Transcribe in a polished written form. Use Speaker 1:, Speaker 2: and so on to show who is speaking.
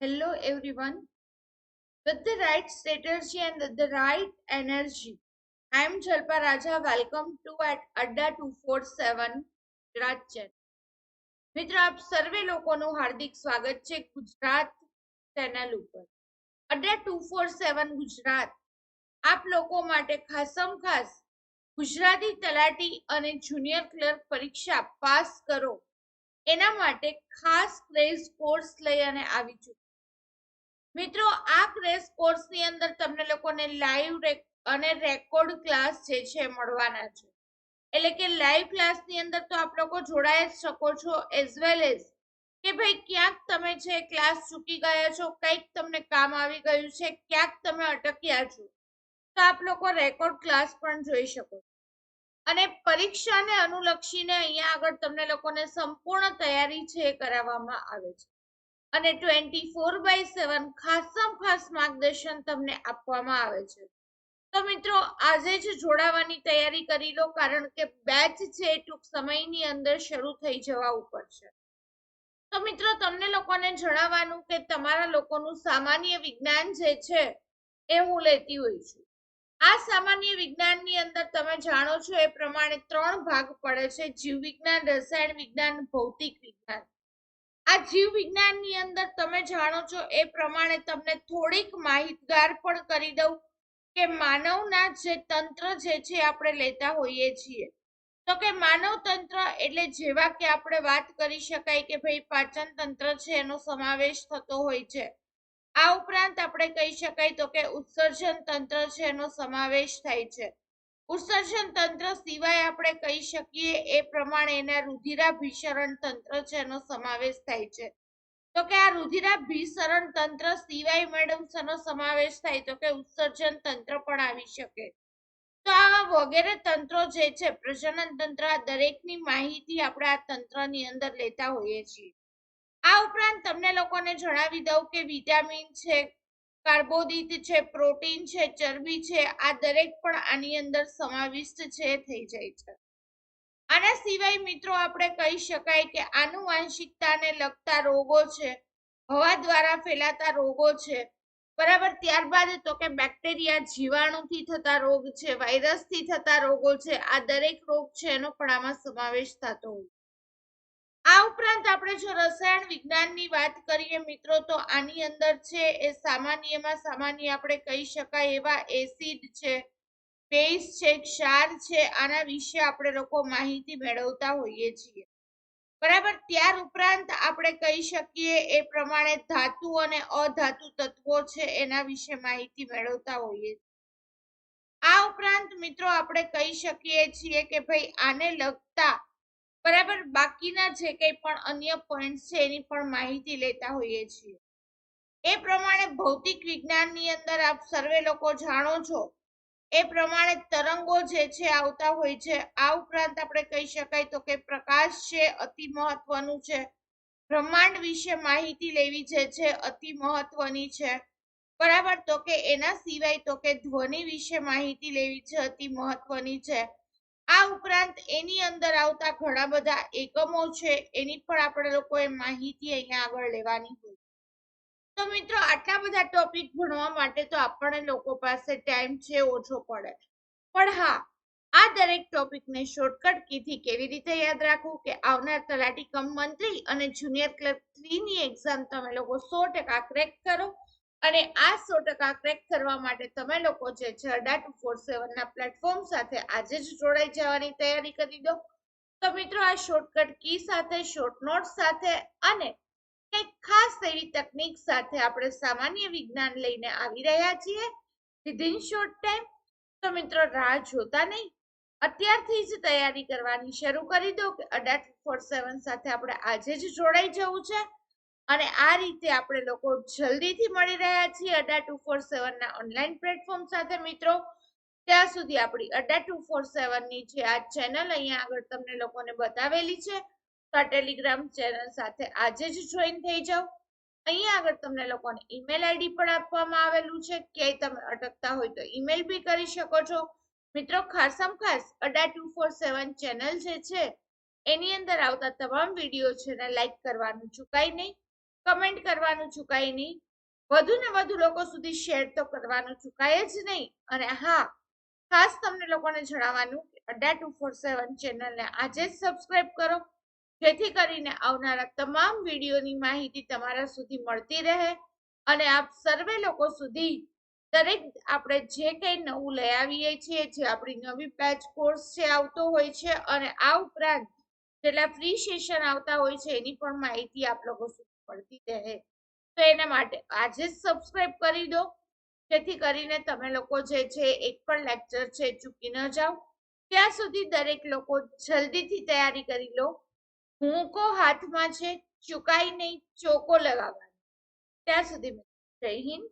Speaker 1: Hello everyone. With the right strategy and with the right energy, I am Jalpa Raja. Welcome to at Adda 247 Gujarat channel. મિત્રો આપ સર્વે લોકોનું હાર્દિક સ્વાગત છે Gujarat channel ઉપર. અડ્ડા 247 ગુજરાત આપ લોકો માટે ખાસમ ખાસ ગુજરાતી તલાટી અને જુનિયર ક્લર્ક પરીક્ષા પાસ કરો એના માટે ખાસ ક્રેઝ કોર્સ લઈ અને આવી ચૂક્યું. મિત્રો આ ક્રેશ કોર્સ ની અંદર તમને લોકોને લાઈવ અને રેકોર્ડ ક્લાસ જે છે મળવાના છે. એટલે કે લાઈવ ક્લાસ ની અંદર તો આપ લોકો જોડાઈ જ શકો છો, એઝ વેલ એઝ કે ભાઈ ક્યાંક તમે છે ક્લાસ ચૂકી ગયા છો, કંઈક તમને કામ આવી ગયું છે, ક્યાંક તમે અટક્યા છો, તો આપ લોકો રેકોર્ડ ક્લાસ પણ જોઈ શકો છો. અને પરીક્ષાને અનુલક્ષીને અહીંયા આગળ તમને લોકોને સંપૂર્ણ તૈયારી છે કરાવવામાં આવે છે. અને 24/7 ખાસમ ખાસ માર્ગદર્શન તમને આપવામાં આવે છે. તો મિત્રો આજે જ જોડાવાની તૈયારી કરી લો, કારણ કે બેચ છે ટૂંક સમયની અંદર શરૂ થઈ જવા ઉપર છે. તો મિત્રો તમને લોકોને જણાવવાનું કે તમારા લોકોનું સામાન્ય વિજ્ઞાન જે છે એ હું લેતી હોય છું. આ સામાન્ય વિજ્ઞાનની અંદર તમે જાણો છો એ પ્રમાણે 3 ભાગ પડે છે: જીવ વિજ્ઞાન, રસાયણ વિજ્ઞાન, ભૌતિક વિજ્ઞાન. આ જીવ વિજ્ઞાનની અંદર તમે જાણો છો એ પ્રમાણે તમને થોડીક માહિતગાર પણ કરી દઉં કે માનવના જે તંત્ર જે છે આપણે લેતા હોઈએ છીએ. તો કે માનવ તંત્ર એટલે જેવા કે આપણે વાત કરી શકાય કે ભાઈ પાચન તંત્ર છે એનો સમાવેશ થતો હોય છે. આ ઉપરાંત આપણે કહી શકાય તો કે ઉત્સર્જન તંત્ર છે એનો સમાવેશ થાય છે. ઉત્સર્જન તંત્ર સિવાય આપણે કહી શકીએ એ પ્રમાણે એના રુધિરાભિસરણ તંત્ર છે એનો સમાવેશ થાય છે. તો કે આ રુધિરાભિસરણ તંત્ર સિવાય મેડમ શેનો સમાવેશ થાય તો કે ઉત્સર્જન તંત્ર પણ આવી શકે. તો આવા વગેરે તંત્રો જે છે, પ્રજનન તંત્ર, આ દરેકની માહિતી આપણે આ તંત્રની અંદર લેતા હોઈએ છીએ. આ ઉપરાંત તમને લોકોને જણાવી દઉં કે વિટામિન છે, કાર્બોદિત છે, પ્રોટીન છે, ચરબી છે, આ દરેક પણ આની અંદર સમાવિષ્ટ છે થઈ જાય છે. આના સિવાય મિત્રો આપણે કહી શકાય કે આનુવાંશિકતાને લગતા રોગો છે, હવા દ્વારા ફેલાતા રોગો છે, બરાબર. ત્યારબાદ તો કે બેક્ટેરિયા જીવાણુથી થતા રોગ છે, વાયરસથી થતા રોગો છે, આ દરેક રોગ છે એનો પણ આમાં સમાવેશ થતો હોય. આ ઉપરાંત આપણે જો રસાયણ વિજ્ઞાનની વાત કરીએ મિત્રો, તો આની અંદર છે એ સામાન્યમાં સામાન્ય આપણે કહી શકાય એવા એસિડ છે, બેઝ છે, ક્ષાર છે, આના વિશે આપણે લોકો માહિતી મેળવતા હોઈએ છીએ, બરાબર. ત્યાર ઉપરાંત આપણે કહી શકીએ એ પ્રમાણે ધાતુ અને અધાતુ તત્વો છે એના વિશે માહિતી મેળવતા હોઈએ. આ ઉપરાંત મિત્રો આપણે કહી શકીએ છીએ કે ભાઈ આને લગતા બરાબર બાકીના જે કંઈ પણ અન્ય પોઈન્ટ છે એની પણ માહિતી લેતા હોઈએ છીએ. એ પ્રમાણે ભૌતિક વિજ્ઞાનની અંદર આપ સર્વે લોકો જાણો છો એ પ્રમાણે તરંગો જે છે આવતા હોય છે. આ ઉપરાંત આપણે કહી શકાય તો કે પ્રકાશ છે અતિ મહત્વનું છે. બ્રહ્માંડ વિશે માહિતી લેવી જે છે અતિ મહત્વની છે, બરાબર. તો કે એના સિવાય તો કે ધ્વનિ વિશે માહિતી લેવી છે અતિ મહત્વની છે. આ ઉપરાંત એની અંદર આવતા ઘણા બધા એકમો છે એની પણ આપણે લોકોએ માહિતી અહીંયા આગળ લેવાની હોય. તો મિત્રો આટલા બધા ટોપિક ભણવા માટે તો આપણને લોકો પાસે ટાઈમ છે ઓછો પડે, પણ હા, આ દરેક ટોપિકને શોર્ટકટ કીથી કેવી રીતે યાદ રાખવું કે આવનાર તલાટી કમ મંત્રી અને જુનિયર ક્લર્ક 3 ની એક્ઝામ તમે લોકો 100% ક્રેક કરો. અને આ 100% ક્રેક કરવા માટે તમે લોકો જે છે અડ્ડા 247 ના પ્લેટફોર્મ સાથે આજે જ જોડાઈ જવાની તૈયારી કરી દો. તો મિત્રો આ શોર્ટકટ કી સાથે, શોર્ટ નોટ સાથે અને એક ખાસ એવી તકનીક સાથે આપણે સામાન્ય વિજ્ઞાન લઈને આવી રહ્યા છીએ વિધિન શોર્ટ ટાઈમ. તો મિત્રો રાહ જોતા નહીં, અત્યારથી જ તૈયારી કરવાની શરૂ કરી દો કે અડ્ડા 247 સાથે આપણે આજે જ જોડાઈ જવું છે. અને આ રીતે આપણે લોકો જલ્દીથી મળી રહ્યા છીએ અડ્ડા 247 ના ઓનલાઈન પ્લેટફોર્મ સાથે. મિત્રો ત્યાં સુધી આપણી અડ્ડા 247 ની જે આ ચેનલ અહીંયા આગળ તમને લોકોને બતાવેલી છે, તો આ ટેલિગ્રામ ચેનલ સાથે આજે જ જોઈન થઈ જાઓ. અહીંયા આગળ તમને લોકોને ઈમેલ આઈડી પણ આપવામાં આવેલું છે, ક્યાંય તમે અટકતા હોય તો ઈમેલ બી કરી શકો છો. મિત્રો ખાસમ ખાસ અડ્ડા 247 ચેનલ જે છે એની અંદર આવતા તમામ વિડીયો છે ને લાઈક કરવાનું ચૂકાય નહીં. કમેન્ટ કરવાનું ચૂકાય નહીં, વધુ ને વધુ લોકો સુધી શેર તો કરવાનું ચૂકાય જ નહીં. અને હા, ખાસ તમને લોકોને જણાવવાનું કે અડ્ડા 247 ચેનલને આજે જ સબસ્ક્રાઇબ કરો, જેથી કરીને આવનારા તમામ વિડીયોની માહિતી તમારા સુધી મળતી રહે અને આપ સર્વે લોકો સુધી દરેક આપણે જે કંઈ નવું લઈ આવીએ છીએ, જે આપણી નવી બેચ કોર્સ છે આવતો હોય છે, અને આ ઉપરાંત જેટલા ફ્રી સેશન આવતા હોય છે એની પણ માહિતી આપ લોકો સુધી મળતી રહે. તો એના માટે આજે જ સબસ્ક્રાઇબ કરી દો, જેથી કરીને તમે લોકો જે છે એક પણ લેક્ચર છે ચૂકી ન જાઓ. ત્યાં સુધી દરેક લોકો જલ્દીથી તૈયારી કરી લો. હુંકો હાથમાં છે, ચૂકાય નહીં, ચોકો લગાવવાનો. ત્યાં સુધી જય હિન્દ.